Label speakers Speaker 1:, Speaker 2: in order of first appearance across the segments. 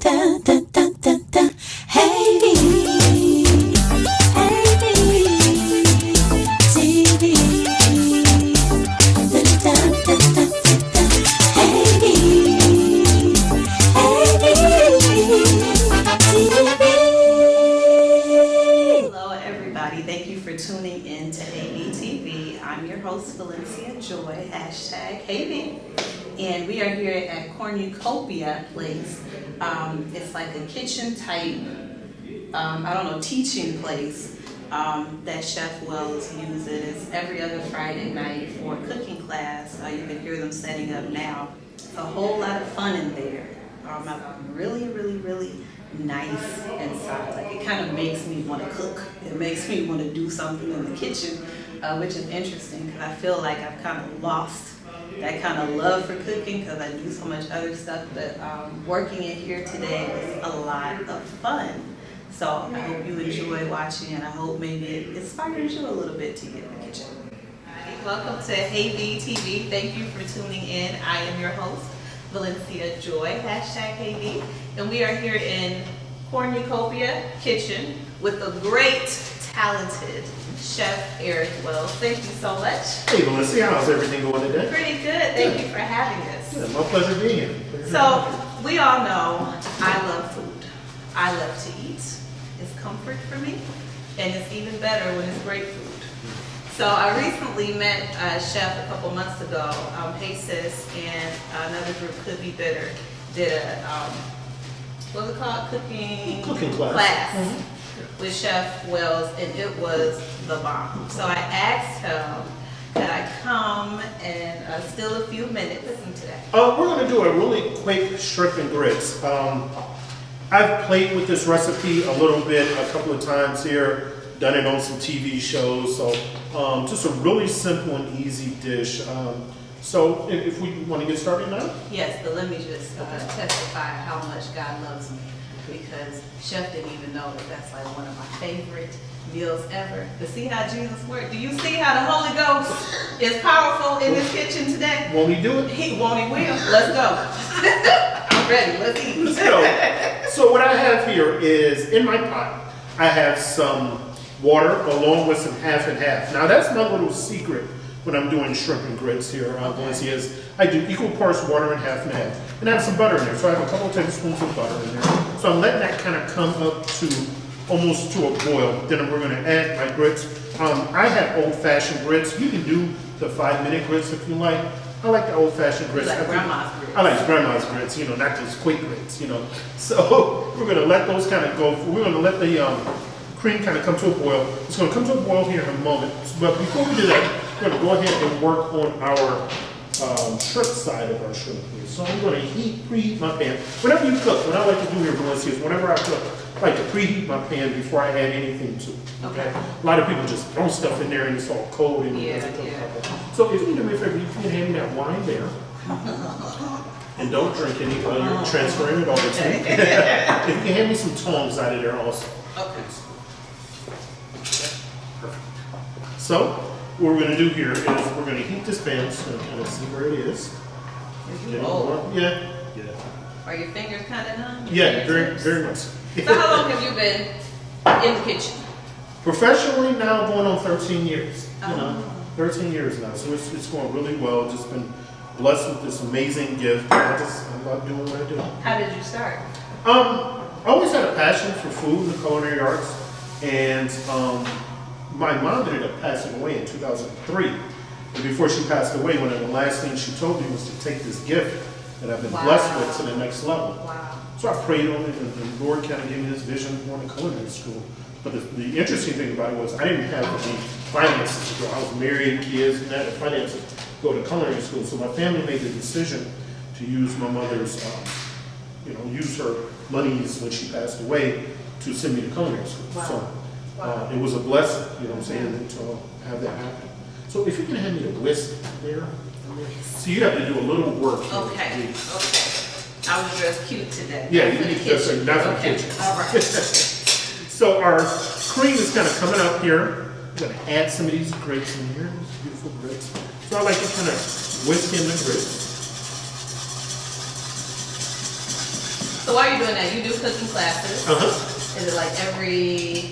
Speaker 1: dun, dun, dun, dun, dun. Hey, TV. Dun, dun, dun, dun, dun. Hey, TV.
Speaker 2: Hello, everybody. Thank you for tuning in to heyveetv. I'm your host, Valencia Joy, #heyveet. And we are here at Cornucopia Place. It's like a kitchen type, teaching place that Chef Wells uses every other Friday night for a cooking class. You can hear them setting up now. A whole lot of fun in there. Really, really, really nice inside. Like, it kind of makes me want to cook. It makes me want to do something in the kitchen, which is interesting because I feel like I've kind of lost that kind of love for cooking because I do so much other stuff. But working in here today was a lot of fun. So I hope you enjoy watching, and I hope maybe it inspires you a little bit to get in the kitchen. Welcome to heyveetv. Thank you for tuning in. I am your host, Valencia Joy, #heyveet. And we are here in Cornucopia Kitchen with the great, talented Chef Eric Wells. Thank you so much.
Speaker 3: Hey Valencia, how's everything going today?
Speaker 2: Pretty good. Thank you for having us.
Speaker 3: Yeah, my pleasure being here.
Speaker 2: So, we all know I love food. I love to eat. It's comfort for me, and it's even better when it's great food. So I recently met Chef a couple months ago. Hey Sis and another group, Could Be Bitter, did a what's it called? Cooking class with Chef Wells, and it was the bomb. So I asked him, could I come and steal a few minutes with him today?
Speaker 3: We're going to do a really quick shrimp and grits. I've played with this recipe a little bit, a couple of times here, done it on some TV shows. So just a really simple and easy dish. So if we want to get started now?
Speaker 2: Yes, but let me just testify how much God loves me, because Chef didn't even know that that's like one of my favorite meals ever. But see how Jesus worked? Do you see how the Holy Ghost is powerful in this kitchen today?
Speaker 3: Won't he do it?
Speaker 2: He won't, he will. Let's go. I'm ready, let's eat.
Speaker 3: Let's go. So what I have here is, in my pot, I have some water along with some half and half. Now that's my little secret when I'm doing shrimp and grits here. Valencia, is I do equal parts water and half, and I have some butter in there. So I have a couple of tablespoons of butter in there. So I'm letting that kind of come up to almost to a boil. Then we're going to add my grits. I have old-fashioned grits. You can do the 5-minute grits if you like. I like the old-fashioned grits.
Speaker 2: Like grandma's grits.
Speaker 3: I like grandma's grits, not just quick grits, So we're going to let those kind of go. We're going to let the cream kind of come to a boil. It's going to come to a boil here in a moment. But before we do that, we're going to go ahead and work on our shrimp side of our shrimp here. So I'm going to preheat my pan. Whenever you cook, what I like to do here, Valencia, is whenever I cook, I like to preheat my pan before I add anything to it. Okay? A lot of people just throw stuff in there and it's all cold and it doesn't cook. So if you can do me a favor, you can hand me that wine there. And don't drink any while you're transferring it over to me. If you can hand me some tongs out of there also.
Speaker 2: Okay.
Speaker 3: Perfect. So what we're going to do here is we're going to heat this pan, so kind of see where it is. Yeah.
Speaker 2: Are your fingers kind of numb?
Speaker 3: Yeah, very, very much.
Speaker 2: So how long have you been in the kitchen?
Speaker 3: Professionally now going on 13 years. 13 years now. So it's going really well. Just been blessed with this amazing gift. I love doing what I do.
Speaker 2: How did you start?
Speaker 3: I always had a passion for food and the culinary arts, and my mom ended up passing away in 2003. And before she passed away, one of the last things she told me was to take this gift that I've been blessed with to the next level.
Speaker 2: Wow.
Speaker 3: So I prayed on it, and the Lord kind of gave me this vision of going to culinary school. But the interesting thing about it was I didn't have any finances to go. I was married, kids, and I had the finances to go to culinary school. So my family made the decision to use my mother's, use her monies when she passed away to send me to culinary school.
Speaker 2: Wow.
Speaker 3: So it was a blessing, to have that happen. So if you can hand me the whisk there. So you have to do a little work here.
Speaker 2: Okay. I was dressed cute today.
Speaker 3: Yeah, you need to dress like that for the kitchen.
Speaker 2: All right.
Speaker 3: So our cream is kind of coming up here. I'm going to add some of these grits in here. These beautiful grits. So I like to kind of whisk in the grits.
Speaker 2: So while you're doing that, you do cooking classes. Is it like every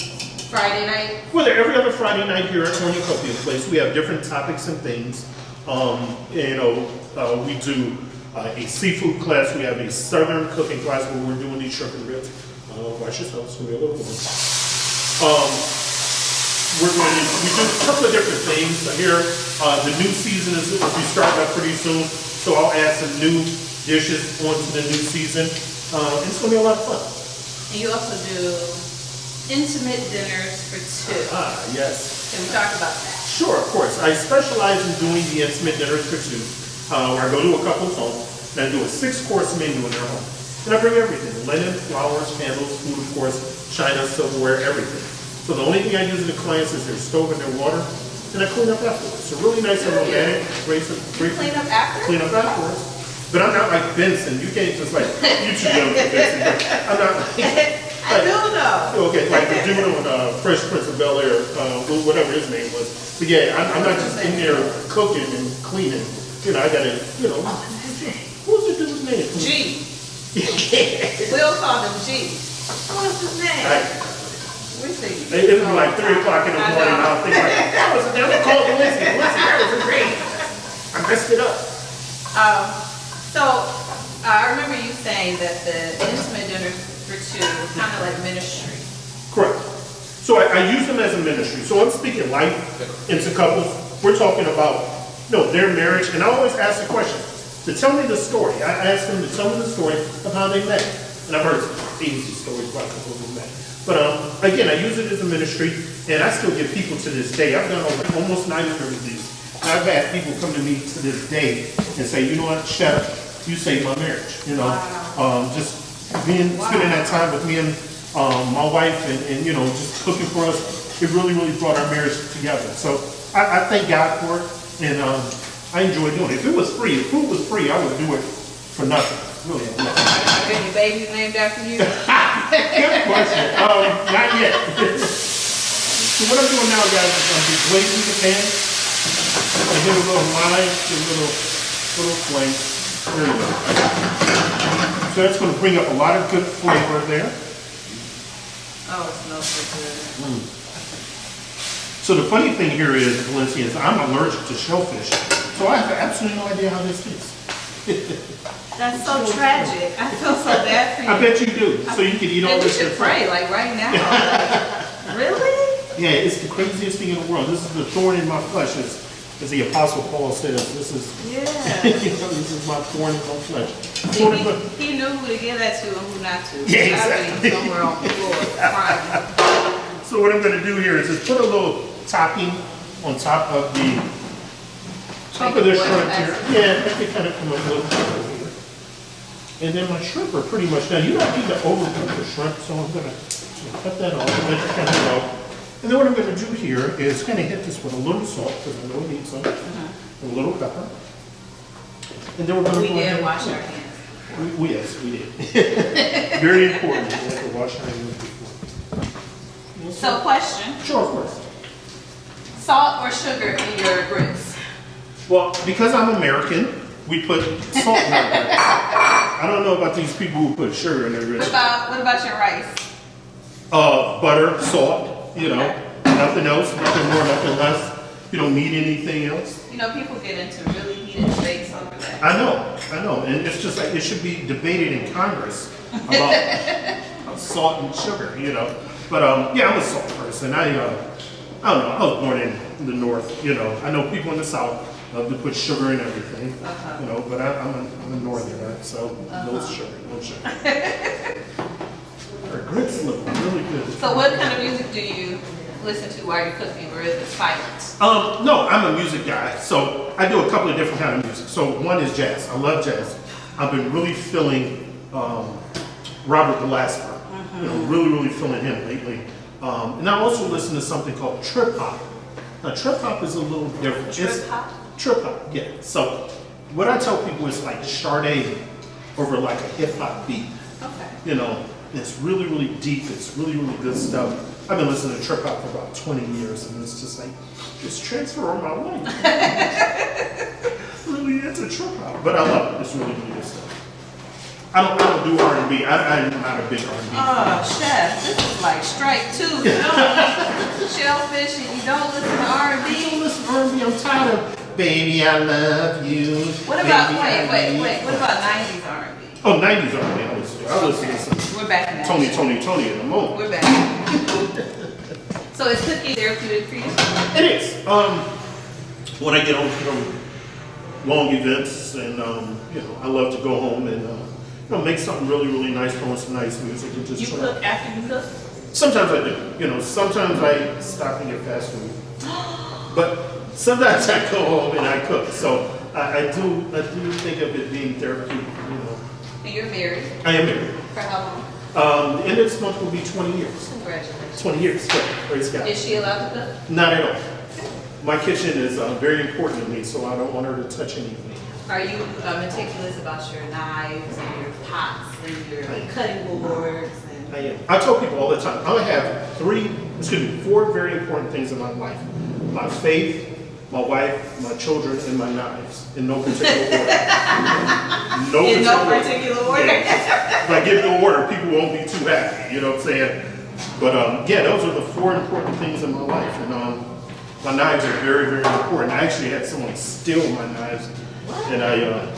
Speaker 2: Friday night?
Speaker 3: Well, every other Friday night here at Cornucopia Place, we have different topics and things. We do a seafood class. We have a southern cooking class where we're doing these shrimp and ribs. Watch yourself, it's gonna be a little bit. We do a couple of different things here. The new season is will be starting up pretty soon, so I'll add some new dishes onto the new season. It's gonna be a lot of fun.
Speaker 2: And you also do intimate dinners for two.
Speaker 3: Yes.
Speaker 2: Can we talk about that?
Speaker 3: Sure, of course. I specialize in doing the intimate dinners for two, where I go to a couple's home and I do a 6-course menu in their home. And I bring everything: linen, flowers, candles, food, of course, china, silverware, everything. So the only thing I use in the clients is their stove and their water, and I clean up afterwards. So really nice and organic. Great.
Speaker 2: Clean up after?
Speaker 3: Clean up afterwards. But I'm not like Benson. You can't just like, you too young for Benson. But I'm not like,
Speaker 2: I do know.
Speaker 3: okay, like the dude on Fresh Prince of Bel-Air, whatever his name was. But yeah, I'm not just in there cooking and cleaning. You know, I gotta, who's the dude's name?
Speaker 2: G. We'll call him G. What's his name?
Speaker 3: It was like 3 o'clock in the morning, and I was thinking, like, that was never called Lindsay. That was great. I messed it up.
Speaker 2: I remember you saying that the intimate dinners for two is kind of like ministry.
Speaker 3: Correct. So I use them as a ministry. So I'm speaking life into couples. We're talking about their marriage, and I always ask the question to tell me the story. I ask them to tell me the story of how they met, and I've heard easy stories about people who met. But again, I use it as a ministry, and I still get people to this day. I've done almost 900 of these. I've had people come to me to this day and say, you know what, Chef, you saved my marriage. Just spending that time with me and my wife, and just cooking for us, it really, really brought our marriage together. So I thank God for it, and I enjoy doing it. If food was free, I would do it for nothing. Really.
Speaker 2: Are any babies named after you?
Speaker 3: Good question. Not yet. So what I'm doing now, guys, is I'm just glazing the pan. I get a little lime, get a little flame. There you go. So that's going to bring up a lot of good flavor there.
Speaker 2: Oh, it smells so good.
Speaker 3: So the funny thing here is, Valencia, is I'm allergic to shellfish. So I have absolutely no idea how this tastes.
Speaker 2: That's so tragic. I feel so bad for you.
Speaker 3: I bet you do. So you can eat all this.
Speaker 2: We should pray, like right now. Like, really?
Speaker 3: Yeah, it's the craziest thing in the world. This is the thorn in my flesh, as the Apostle Paul says. This is this is my thorn in my flesh.
Speaker 2: He knew who to give that to and who not to.
Speaker 3: Yeah, exactly.
Speaker 2: Somewhere on the floor crying.
Speaker 3: So what I'm going to do here is just put a little topping on top of the shrimp here. Yeah, that can kind of come a little bit over here. And then my shrimp are pretty much done. You don't need to overcook the shrimp, so I'm going to cut that off and let it kind of go. And then what I'm going to do here is kind of hit this with a little salt, because I know it needs some, and a little pepper. And then we're going to
Speaker 2: We did wash our hands.
Speaker 3: Yes, we did. Very important. We have to wash our hands before.
Speaker 2: So question,
Speaker 3: Sure, of course.
Speaker 2: salt or sugar in your grits?
Speaker 3: Well, because I'm American, we put salt in our grits. I don't know about these people who put sugar in their grits.
Speaker 2: What about your rice?
Speaker 3: Butter, salt, nothing else, nothing more, nothing less. You don't need anything else.
Speaker 2: People get into really heated debates over that.
Speaker 3: I know. And it's just like it should be debated in Congress about salt and sugar, But yeah, I'm a salt person. I don't know. I was born in the North, I know people in the South love to put sugar in everything, but I'm a northerner, so no sugar, no sugar. Our grits look really good.
Speaker 2: So what kind of music do you listen to while you're cooking, or is it silent?
Speaker 3: No, I'm a music guy, so I do a couple of different kind of music. So one is jazz. I love jazz. I've been really feeling Robert Glasper. Really, really feeling him lately. And I also listen to something called trip hop. Now, trip hop is a little different.
Speaker 2: Trip hop?
Speaker 3: Trip hop, yeah. So what I tell people is like Sade over like a hip hop beat.
Speaker 2: Okay.
Speaker 3: It's really, really deep. It's really, really good stuff. I've been listening to trip hop for about 20 years, and it's just like, it's transformed my life. Really into trip hop, but I love it. It's really, really good stuff. I don't do R&B. I'm not a big R&B.
Speaker 2: Oh, chef, this is like strike 2. You don't eat shellfish and you don't listen to
Speaker 3: I
Speaker 2: R&B.
Speaker 3: don't listen to R&B. I'm tired of Baby, I love you.
Speaker 2: What about,
Speaker 3: Baby,
Speaker 2: wait, what about 90s R&B?
Speaker 3: Oh, 90s R&B. I listen to some
Speaker 2: We're back in that.
Speaker 3: Tony in the moment.
Speaker 2: We're back. So is cooking therapeutic for you?
Speaker 3: It is. When I get on, long events, and I love to go home and make something really, really nice, throw on some nice music, and just
Speaker 2: You
Speaker 3: chill out.
Speaker 2: cook after you cook?
Speaker 3: Sometimes I do. Sometimes I stop and get fast food, but sometimes I go home and I cook. So I do think of it being therapeutic.
Speaker 2: And you're married?
Speaker 3: I am married.
Speaker 2: For how long?
Speaker 3: The end of this month will be 20 years.
Speaker 2: Congratulations.
Speaker 3: 20 years. Yeah, praise God.
Speaker 2: Is she allowed to cook?
Speaker 3: Not at all. My kitchen is very important to me, so I don't want her to touch anything.
Speaker 2: Are you meticulous about your knives and your pots and your cutting boards?
Speaker 3: I am. I tell people all the time, I have 4 very important things in my life. My faith, my wife, my children, and my knives, in no particular order.
Speaker 2: In no particular order?
Speaker 3: Yeah. If I give the order, people won't be too happy, you know what I'm saying? But those are the 4 important things in my life. And my knives are very, very important. I actually had someone steal my knives, and I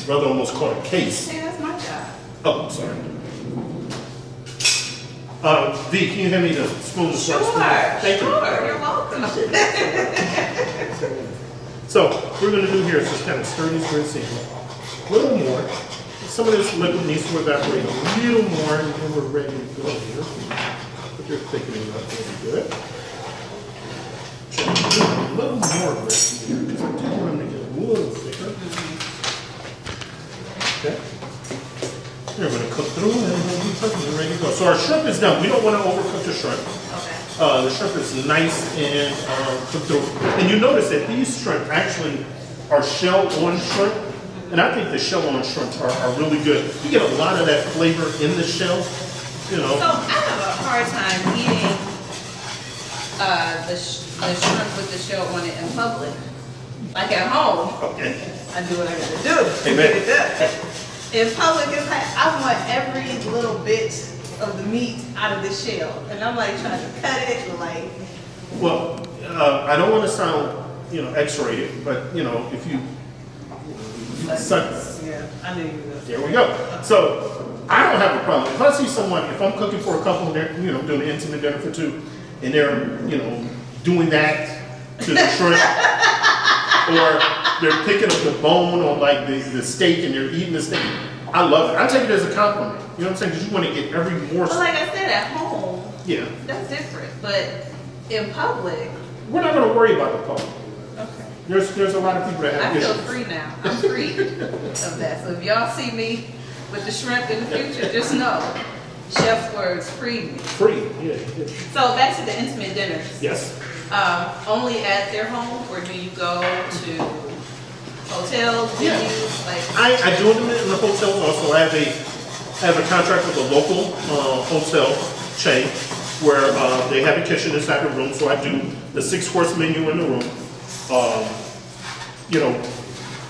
Speaker 3: brother almost caught a case.
Speaker 2: Hey, that's my job.
Speaker 3: Oh, I'm sorry. V, can you hand me the spoon?
Speaker 2: Sure,
Speaker 3: Thank you.
Speaker 2: you're welcome.
Speaker 3: So what we're going to do here is just kind of stir these grits in. A little more. Some of this liquid needs to evaporate a little more, and then we're ready to go here. Put your thickening up really good. A little more grits in here, because I do want them to get a little thicker. Okay. We're going to cook through, and we'll be cooking and ready to go. So our shrimp is done. We don't want to overcook the shrimp.
Speaker 2: Okay.
Speaker 3: The shrimp is nice and cooked through. And you notice that these shrimp actually are shell-on shrimp. And I think the shell-on shrimp are really good. You get a lot of that flavor in the shell,
Speaker 2: So I have a hard time eating the shrimp with the shell on it in public. Like at home,
Speaker 3: Okay.
Speaker 2: I do what I gotta do.
Speaker 3: Amen.
Speaker 2: In public, it's like I want every little bit of the meat out of the shell. And I'm like trying to cut it, like.
Speaker 3: Well, I don't want to sound, X-rated, but, if you suck.
Speaker 2: Yeah, I knew you were.
Speaker 3: There we go. So I don't have a problem. If I see someone, if I'm cooking for a couple and they're, doing an intimate dinner for 2, and they're, doing that to the shrimp, or they're picking up the bone on like the steak and they're eating the steak, I love it. I take it as a compliment. You know what I'm saying? Because you want to get every morsel.
Speaker 2: But like I said, at home,
Speaker 3: Yeah.
Speaker 2: that's different. But in public,
Speaker 3: We're not going to worry about the public.
Speaker 2: okay.
Speaker 3: There's a lot of people that have
Speaker 2: I feel
Speaker 3: issues.
Speaker 2: free now. I'm free of that. So if y'all see me with the shrimp in the future, just know, chef's words free me.
Speaker 3: Free, yeah.
Speaker 2: So back to the intimate dinners.
Speaker 3: Yes.
Speaker 2: Only at their home, or do you go to hotels,
Speaker 3: Yeah.
Speaker 2: venues, like?
Speaker 3: I do them in the hotels also. I have a contract with a local hotel chain where they have a kitchen inside the room, so I do the 6-course menu in the room.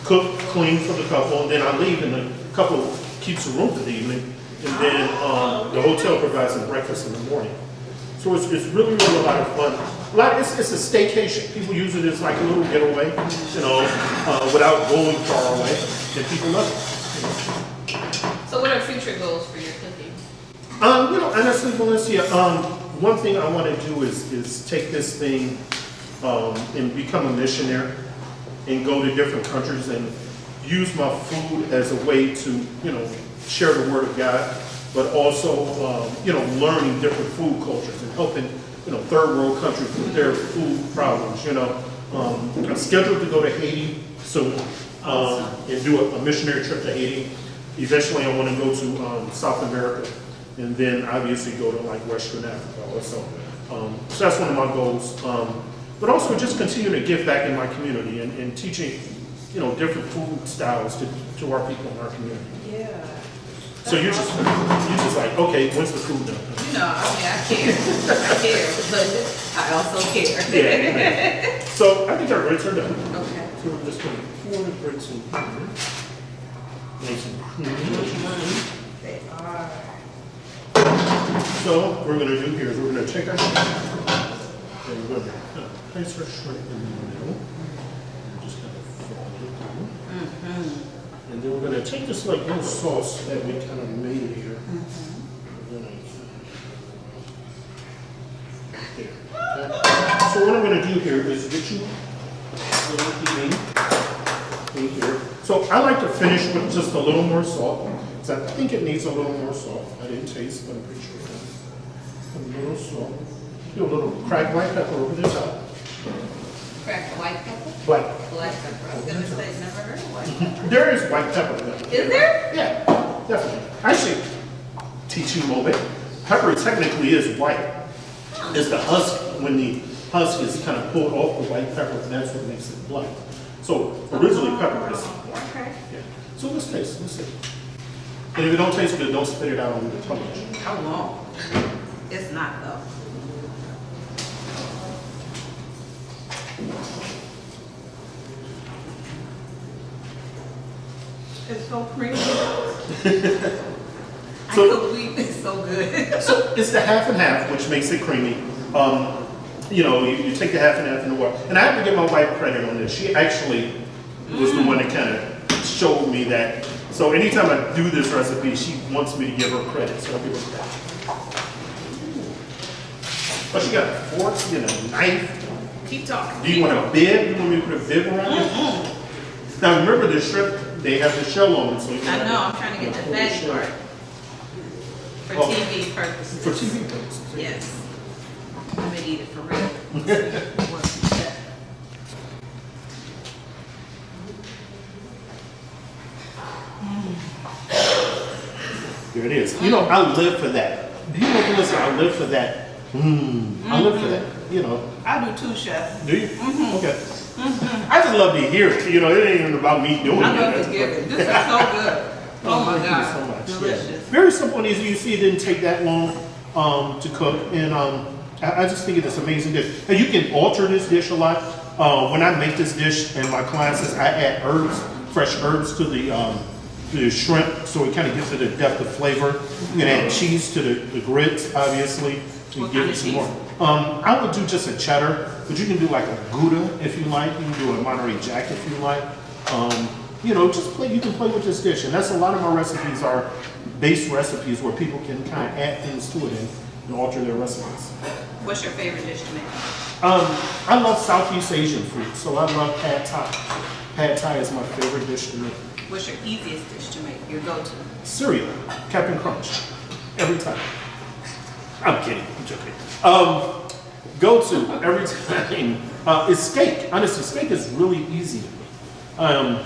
Speaker 3: Cook, clean for the couple, and then I leave, and the couple keeps the room for the evening, and then the hotel provides them breakfast in the morning. So it's really, really a lot of fun. It's a staycation. People use it as like a little getaway, without going far away, and people love it.
Speaker 2: So what are future goals for your cooking?
Speaker 3: Honestly, Valencia, one thing I want to do is take this thing and become a missionary and go to different countries and use my food as a way to, share the word of God, but also, learning different food cultures and helping, third world countries with their food problems, I'm scheduled to go to Haiti soon and do a missionary trip to Haiti. Eventually, I want to go to South America, and then obviously go to like Western Africa also. So that's one of my goals. But also just continue to give back in my community and teaching, different food styles to our people in our community.
Speaker 2: Yeah.
Speaker 3: So you're just like, okay, when's the food done?
Speaker 2: I care. I care, but I also care.
Speaker 3: Yeah, amen. So I think our grits are done.
Speaker 2: Okay.
Speaker 3: So we're just going to pour the grits in here. Nice and creamy.
Speaker 2: They are.
Speaker 3: So what we're gonna do here is we're gonna take our shrimp and we're gonna place our shrimp in the middle. Just kind of fold it down. And then we're gonna take this like little sauce that we kind of made here. We're gonna there. Okay. So what I'm gonna do here is get you a little heating in here. So I like to finish with just a little more salt. Because I think it needs a little more salt. I didn't taste, but I'm pretty sure it does. A little salt. Do a little cracked white pepper over the top.
Speaker 2: Cracked white pepper?
Speaker 3: Black.
Speaker 2: Black pepper. I was gonna say, never heard of white pepper.
Speaker 3: There is white pepper.
Speaker 2: Is there?
Speaker 3: Yeah, definitely. Actually, teaching moment. Pepper technically is white. It's the husk, when the husk is kind of pulled off the white pepper, that's what makes it black. So originally pepper is white.
Speaker 2: Okay.
Speaker 3: Yeah. So let's taste, let's see. And if it don't taste good, don't spit it out on the television.
Speaker 2: How long? It's not though. It's so creamy. I
Speaker 3: So-
Speaker 2: can't believe it's so good.
Speaker 3: So it's the half and half, which makes it creamy. You know, you take the half and half in the water. And I have to give my wife credit on this. She actually was the one that kind of showed me that. So anytime I do this recipe, she wants me to give her credit. So I'll give her that. Oh, she got a fork, you know, knife.
Speaker 2: Keep talking.
Speaker 3: Do you want a bib? You want me to put a bib around it? Now remember the shrimp, they have the shell on them. So you
Speaker 2: I know, I'm trying to get the fatty part. For
Speaker 3: Oh.
Speaker 2: TV purposes.
Speaker 3: For TV purposes.
Speaker 2: Yes. I'm gonna eat it for real.
Speaker 3: There it is. You know, I live for that. You know, listen, I live for that. I live for that. You know.
Speaker 2: I do too, chef.
Speaker 3: Do you? Okay. I just love to hear it. You know, it ain't even about me doing
Speaker 2: I
Speaker 3: it.
Speaker 2: love to give it. This is so good. Oh my
Speaker 3: Thank you
Speaker 2: God.
Speaker 3: so much.
Speaker 2: Delicious.
Speaker 3: Yeah. Very simple and easy. You see, it didn't take that long to cook, and I just think it's an amazing dish. And you can alter this dish a lot. When I make this dish in my classes, I add herbs, fresh herbs to the shrimp, so it kind of gives it a depth of flavor. You can add cheese to the grits, obviously, to
Speaker 2: What
Speaker 3: give
Speaker 2: kind
Speaker 3: it
Speaker 2: of
Speaker 3: some
Speaker 2: cheese?
Speaker 3: more. I would do just a cheddar, but you can do like a Gouda if you like. You can do a Monterey Jack if you like. You know, just play. You can play with this dish, and that's a lot of my recipes are base recipes where people can kind of add things to it and alter their recipes.
Speaker 2: What's your favorite dish to make?
Speaker 3: I love Southeast Asian food, so I love pad thai. Pad thai is my favorite dish to make.
Speaker 2: What's your easiest dish to make? Your go-to?
Speaker 3: Cereal, Captain Crunch, every time. I'm kidding, I'm joking. Go-to every time is steak. Honestly, steak is really easy to make.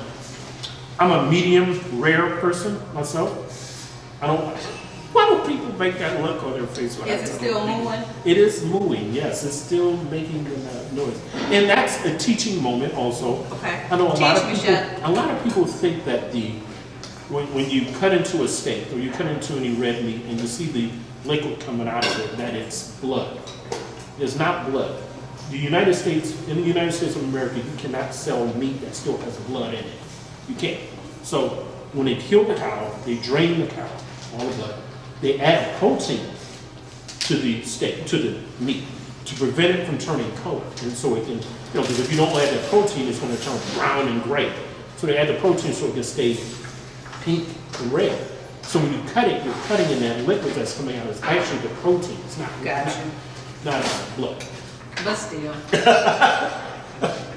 Speaker 3: I'm a medium rare person myself. Why do people make that look on their face? When I
Speaker 2: Is it
Speaker 3: tell
Speaker 2: still
Speaker 3: them?
Speaker 2: mooing?
Speaker 3: It is mooing, yes. It's still making the noise. And that's a teaching moment also.
Speaker 2: Okay.
Speaker 3: I know
Speaker 2: Teach me, chef.
Speaker 3: a lot of people think that when you cut into a steak or you cut into any red meat and you see the liquid coming out of it, that it's blood. It's not blood. In the United States of America, you cannot sell meat that still has blood in it. You can't. So when they kill the cow, they drain the cow, all the blood. They add protein to the steak, to the meat, to prevent it from turning color. And so it can, because if you don't add the protein, it's going to turn brown and gray. So they add the protein so it can stay pink and red. So when you cut it, you're cutting in that liquid that's coming out. It's actually the protein. It's not,
Speaker 2: Gotcha.
Speaker 3: not blood.
Speaker 2: But still.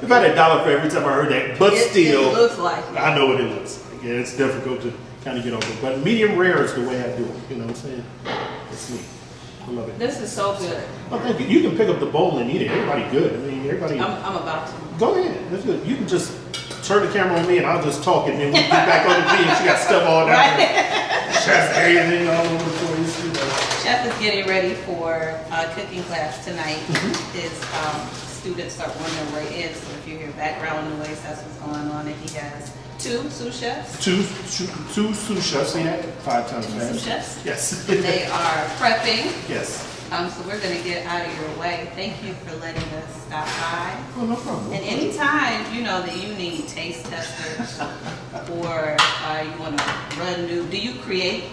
Speaker 3: If I had $1 for every time I heard that, but still.
Speaker 2: It looks like it.
Speaker 3: I know what it looks like. Yeah, it's difficult to kind of get over. But medium rare is the way I do it. You know what I'm saying? It's me. I love it.
Speaker 2: This is so good.
Speaker 3: Oh, thank you. You can pick up the bowl and eat it. Everybody good. I mean, everybody.
Speaker 2: I'm about to.
Speaker 3: Go ahead. That's good. You can just turn the camera on me and I'll just talk and then we get back on the video. She got stuff all down there. She has everything all over the place. You know.
Speaker 2: Chef is getting ready for a cooking class tonight. His students are on their way in, so if you hear background noise, that's what's going on. And he has two sous chefs.
Speaker 3: Two sous chefs. Say that 5 times
Speaker 2: Two
Speaker 3: fast.
Speaker 2: sous chefs.
Speaker 3: Yes.
Speaker 2: They are prepping.
Speaker 3: Yes.
Speaker 2: So we're gonna get out of your way. Thank you for letting us stop by.
Speaker 3: Oh, no problem.
Speaker 2: And anytime, you know, that you need taste testers or you wanna run new, do you create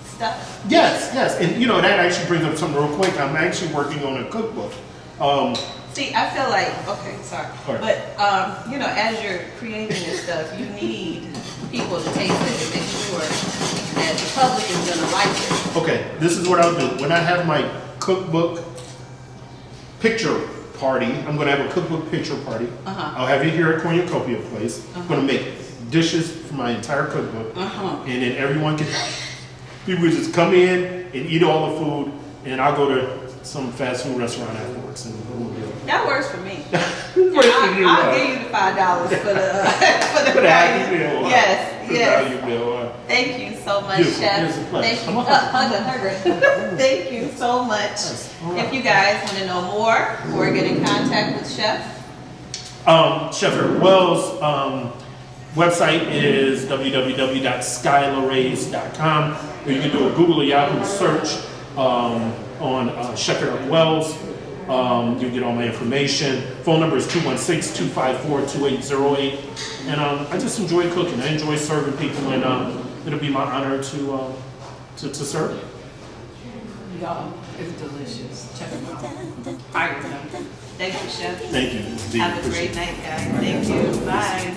Speaker 2: stuff?
Speaker 3: Yes, yes, and you know, that actually brings up something real quick. I'm actually working on a cookbook.
Speaker 2: See, I feel like, okay, sorry,
Speaker 3: All right.
Speaker 2: but, you know, as you're creating this stuff, you need people to taste it and make sure that the public is gonna like it.
Speaker 3: Okay, this is what I'll do. When I have my cookbook picture party, I'm gonna have a cookbook picture party. I'll have it here at Cornucopia Place. I'm gonna make dishes for my entire cookbook. And then everyone can, people just come in and eat all the food, and I'll go to some fast food restaurant afterwards. And we'll do it.
Speaker 2: That works for me.
Speaker 3: Works for you,
Speaker 2: I'll give you the $5 for the
Speaker 3: For the happy meal.
Speaker 2: Yes,
Speaker 3: For the
Speaker 2: yes.
Speaker 3: value meal.
Speaker 2: Thank you so much,
Speaker 3: Beautiful.
Speaker 2: Chef.
Speaker 3: It's a pleasure.
Speaker 2: Thank you.
Speaker 3: I'm a hugger.
Speaker 2: Hugger. Thank you so much.
Speaker 3: Yes. All right.
Speaker 2: If you guys want to know more or get in contact with Chef,
Speaker 3: Chef Eric Wells' website is www.skylarays.com. Or you can do a Google or Yahoo search on Chef Eric Wells. You get all my information. Phone number is 216-254-2808. And I just enjoy cooking. I enjoy serving people, and it'll be my honor to serve you.
Speaker 2: y'all, it's delicious. Check them out. Hire them. Thank you, Chef.
Speaker 3: Thank you.
Speaker 2: Have a great night, guys. Thank you. Bye.